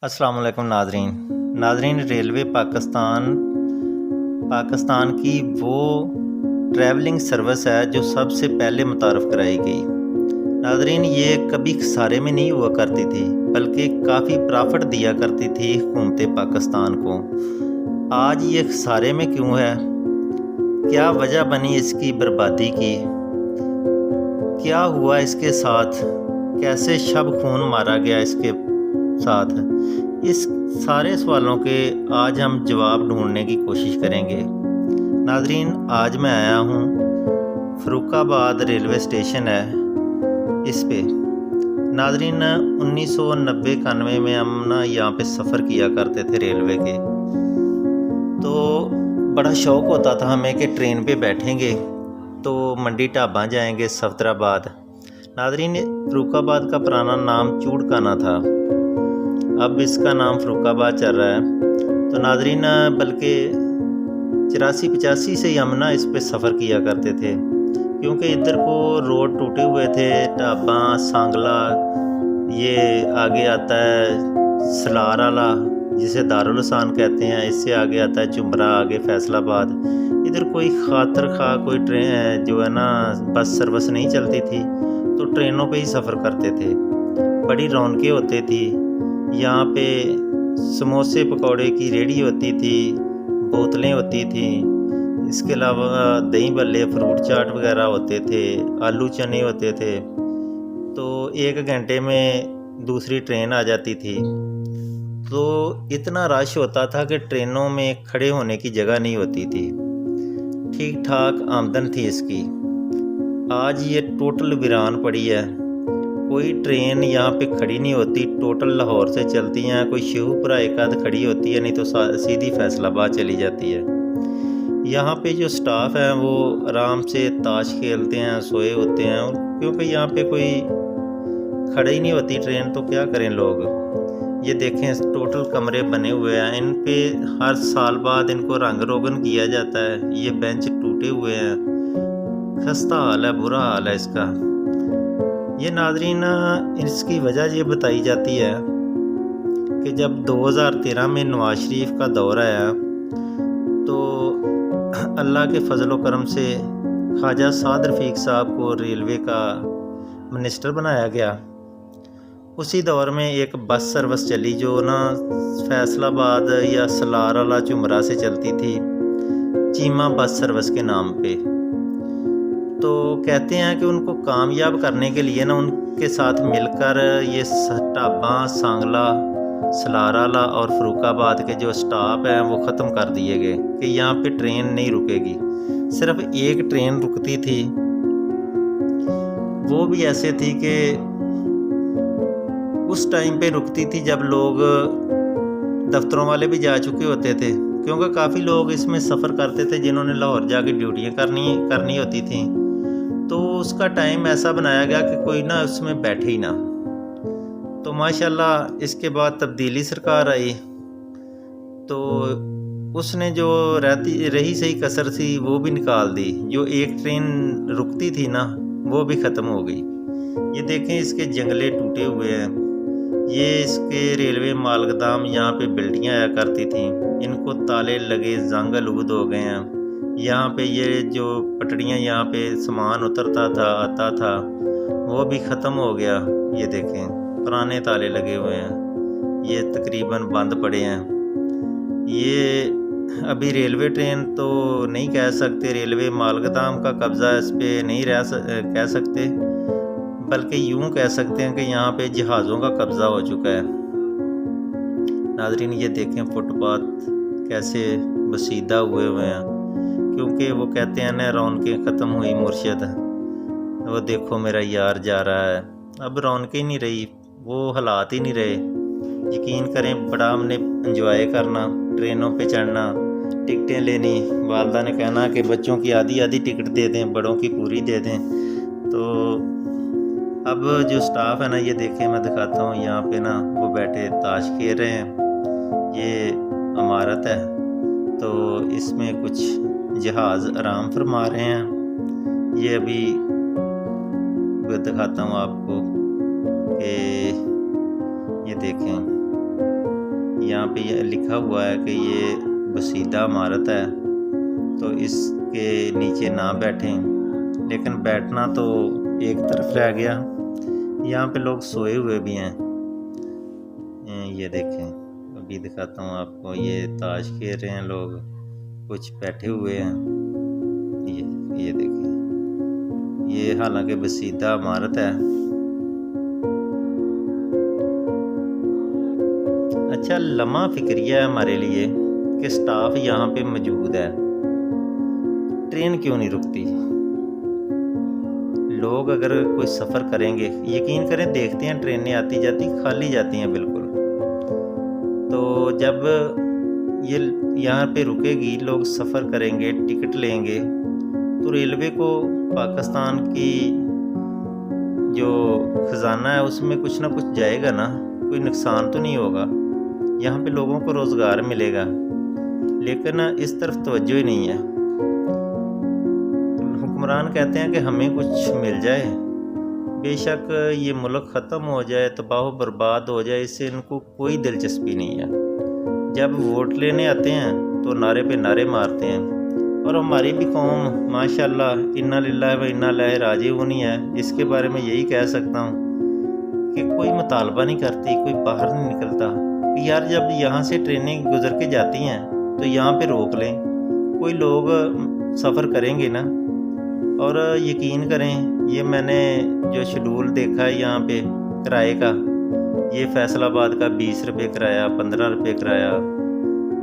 अस्सलाम वालेकुम नाज़रीन रेलवे पाकिस्तान की वो ट्रैवलिंग सर्विस है जो सबसे पहले मुतारफ़ कराई गई। नाज़रीन ये कभी खसारे में नहीं हुआ करती थी बल्कि काफ़ी प्रॉफिट दिया करती थी हुकूमत पाकिस्तान को। आज ये खसारे में क्यों है? क्या वजह बनी इसकी बर्बादी की? क्या हुआ इसके साथ? कैसे शब खून मारा गया इसके साथ? इस सारे सवालों के आज हम जवाब ढूंढने की कोशिश करेंगे। नाज़रीन आज मैं आया हूँ फ़र्रुखाबाद रेलवे स्टेशन है इस पे। नाज़रीन 1990-91 में हम ना यहाँ पे सफ़र किया करते थे रेलवे के, तो बड़ा शौक़ होता था हमें कि ट्रेन पे बैठेंगे तो मंडी ढाबा जाएंगे सफदराबाद। नाज़रीन फ़र्रुखाबाद का पुराना नाम चूड़काना था, अब इसका नाम फ़र्रुखाबाद चल रहा है। तो नाज़रीन बल्कि 84-85 से ही हम ना इस पे सफ़र किया करते थे, क्योंकि इधर को रोड टूटे हुए थे। ढाबा सांगला, ये आगे आता है सलार आला जिसे दारुल हसान कहते हैं, इससे आगे आता है चुमरा, आगे फैसलाबाद। इधर कोई खातर खा कोई ट्रेन जो है ना बस सर्विस नहीं चलती थी, तो ट्रेनों पे ही सफ़र करते थे। बड़ी रौनकें होती थी यहाँ पे। समोसे पकौड़े की रेडी होती थी, बोतलें होती थी, इसके अलावा दही भल्ले, फ्रूट चाट वगैरह होते थे, आलू चने होते थे। तो 1 घंटे में दूसरी ट्रेन आ जाती थी। तो इतना रश होता था कि ट्रेनों में खड़े होने की जगह नहीं होती थी। ठीक ठाक आमदन थी इसकी। आज ये टोटल वीरान पड़ी है, कोई ट्रेन यहाँ पे खड़ी नहीं होती। टोटल लाहौर से चलती हैं, कोई शेखुपुरा एक आध खड़ी होती है, नहीं तो सीधी फैसलाबाद चली जाती है। यहाँ पे जो स्टाफ है वो आराम से ताश खेलते हैं, सोए होते हैं, और क्योंकि यहाँ पे कोई खड़ी ही नहीं होती ट्रेन, तो क्या करें लोग। ये देखें टोटल कमरे बने हुए हैं, इन पे हर साल बाद इनको रंग रोगन किया जाता है। ये बेंच टूटे हुए हैं, खस्ता हाल है, बुरा हाल है इसका। ये नाज़रीन इसकी वजह ये बताई जाती है कि जब 2013 में नवाज शरीफ का दौर आया तो अल्लाह के फजल करम से ख्वाजा साद रफ़ीक साहब को रेलवे का मिनिस्टर बनाया गया। उसी दौर में एक बस सर्विस चली जो ना फैसलाबाद या सलार वाला चुमरा से चलती थी, चीमा बस सर्विस के नाम पे। तो कहते हैं कि उनको कामयाब करने के लिए ना उनके साथ मिलकर ये ढाबा सांगला, सलाराला और फ़र्रुखाबाद के जो स्टाफ हैं वो ख़त्म कर दिए गए कि यहाँ पे ट्रेन नहीं रुकेगी। सिर्फ एक ट्रेन रुकती थी, वो भी ऐसे थी कि उस टाइम पे रुकती थी जब लोग दफ्तरों वाले भी जा चुके होते थे, क्योंकि काफ़ी लोग इसमें सफ़र करते थे जिन्होंने लाहौर जाके ड्यूटियाँ करनी होती थी। तो उसका टाइम ऐसा बनाया गया कि कोई ना उसमें बैठे ही ना। तो माशाल्लाह इसके बाद तब्दीली सरकार आई, तो उसने जो रही सही कसर थी वो भी निकाल दी। जो एक ट्रेन रुकती थी ना वो भी ख़त्म हो गई। ये देखें इसके जंगले टूटे हुए हैं। ये इसके रेलवे मालगदाम यहाँ पे बिल्डियाँ आया करती थी, इनको ताले लगे, जंग आलूद हो गए हैं। यहाँ पे ये जो पटड़ियाँ यहाँ पे सामान उतरता था आता था वो भी ख़त्म हो गया। ये देखें पुराने ताले लगे हुए हैं, ये तकरीबन बंद पड़े हैं। ये अभी रेलवे ट्रेन तो नहीं कह सकते, रेलवे मालगदाम का कब्ज़ा इस पे नहीं कह सकते, बल्कि यूँ कह सकते हैं कि यहाँ पे जहाज़ों का कब्ज़ा हो चुका है। नाज़रीन ये देखें फुटपाथ कैसे बसीदा हुए हैं, क्योंकि वो कहते हैं ना रौनकें ख़त्म हुई मुर्शिद, वो देखो मेरा यार जा रहा है। अब रौनकें नहीं रही, वो हालात ही नहीं रहे। यकीन करें बड़ा हमने इंजॉय करना, ट्रेनों पे चढ़ना, टिकटें लेनी, वालदा ने कहना कि बच्चों की आधी आधी टिकट दे दें, बड़ों की पूरी दे दें। तो अब जो स्टाफ है ना, ये देखें मैं दिखाता हूँ, यहाँ पे ना वो बैठे ताश खेल रहे हैं। ये इमारत है तो इसमें कुछ जहाज़ आराम फरमा रहे हैं। ये अभी दिखाता हूँ आपको कि ये देखें यहाँ पे ये लिखा हुआ है कि ये बसीदा इमारत है, तो इसके नीचे ना बैठें, लेकिन बैठना तो एक तरफ रह गया। यहाँ पे लोग सोए हुए भी हैं। ये देखें, अभी दिखाता हूँ आपको। ये ताश खेल रहे हैं लोग, कुछ बैठे हुए हैं। ये देखें, ये हालांकि बसीदा इमारत है। अच्छा लम्हा फिक्रिया है हमारे लिए कि स्टाफ यहाँ पे मौजूद है, ट्रेन क्यों नहीं रुकती। लोग अगर कोई सफ़र करेंगे, यकीन करें देखते हैं ट्रेनें आती जाती खाली जाती हैं बिल्कुल। तो जब ये यहाँ पे रुकेगी, लोग सफ़र करेंगे, टिकट लेंगे, तो रेलवे को पाकिस्तान की जो ख़जाना है उसमें कुछ ना कुछ जाएगा ना, कोई नुकसान तो नहीं होगा। यहाँ पे लोगों को रोज़गार मिलेगा, लेकिन इस तरफ तवज्जो ही नहीं है। हुक्मरान कहते हैं कि हमें कुछ मिल जाए, बेशक ये मुल्क ख़त्म हो जाए, तबाह बर्बाद हो जाए, इससे इनको कोई दिलचस्पी नहीं है। जब वोट लेने आते हैं तो नारे पे नारे मारते हैं। और हमारी भी कौम माशाल्लाह इन्ना लिल्लाहि व इन्ना इलैहि राजिऊन है। इसके बारे में यही कह सकता हूँ कि कोई मुतालबा नहीं करती, कोई बाहर नहीं निकलता कि यार जब यहाँ से ट्रेनें गुजर के जाती हैं तो यहाँ पे रोक लें, कोई लोग सफ़र करेंगे ना। और यकीन करें, ये मैंने जो शेड्यूल देखा है यहाँ पे किराए का, ये फैसलाबाद का 20 रुपये किराया, 15 रुपये किराया।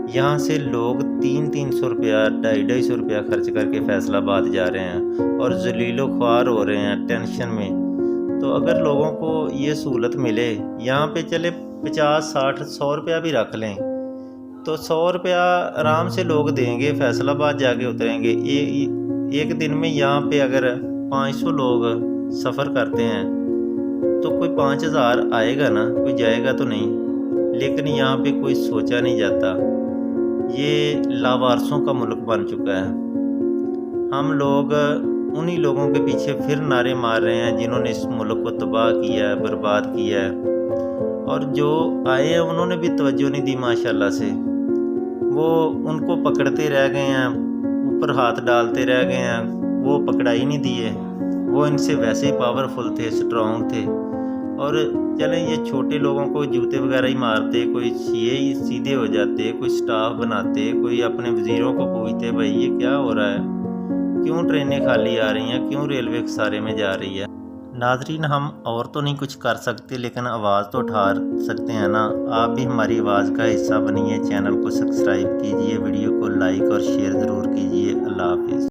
यहाँ से लोग 300 रुपया, 250 रुपया खर्च करके फैसलाबाद जा रहे हैं और जलीलो ख्वार हो रहे हैं टेंशन में। तो अगर लोगों को ये सहूलत मिले, यहाँ पे चले 50, 60, 100 रुपया भी रख लें, तो 100 रुपया आराम से लोग देंगे, फैसलाबाद जाके उतरेंगे। एक दिन में यहाँ पे अगर 500 लोग सफ़र करते हैं तो कोई 5000 आएगा ना, कोई जाएगा तो नहीं। लेकिन यहाँ पे कोई सोचा नहीं जाता। ये लावारसों का मुल्क बन चुका है। हम लोग उन्हीं लोगों के पीछे फिर नारे मार रहे हैं जिन्होंने इस मुल्क को तबाह किया है, बर्बाद किया है। और जो आए हैं उन्होंने भी तवज्जो नहीं दी माशाल्लाह से। वो उनको पकड़ते रह गए हैं, ऊपर हाथ डालते रह गए हैं, वो पकड़ाई नहीं दिए। वो इनसे वैसे ही पावरफुल थे, स्ट्रॉन्ग थे। और चलें ये छोटे लोगों को जूते वगैरह ही मारते, कोई ये ही सीधे हो जाते, कोई स्टाफ बनाते, कोई अपने वज़ीरों को पूछते भाई ये क्या हो रहा है, क्यों ट्रेनें खाली आ रही हैं, क्यों रेलवे खसारे में जा रही है। नाज़रीन, हम और तो नहीं कुछ कर सकते, लेकिन आवाज़ तो उठा सकते हैं ना। आप भी हमारी आवाज़ का हिस्सा बनिए, चैनल को सब्सक्राइब कीजिए, वीडियो को लाइक और शेयर ज़रूर कीजिए। अल्लाह हाफिज़।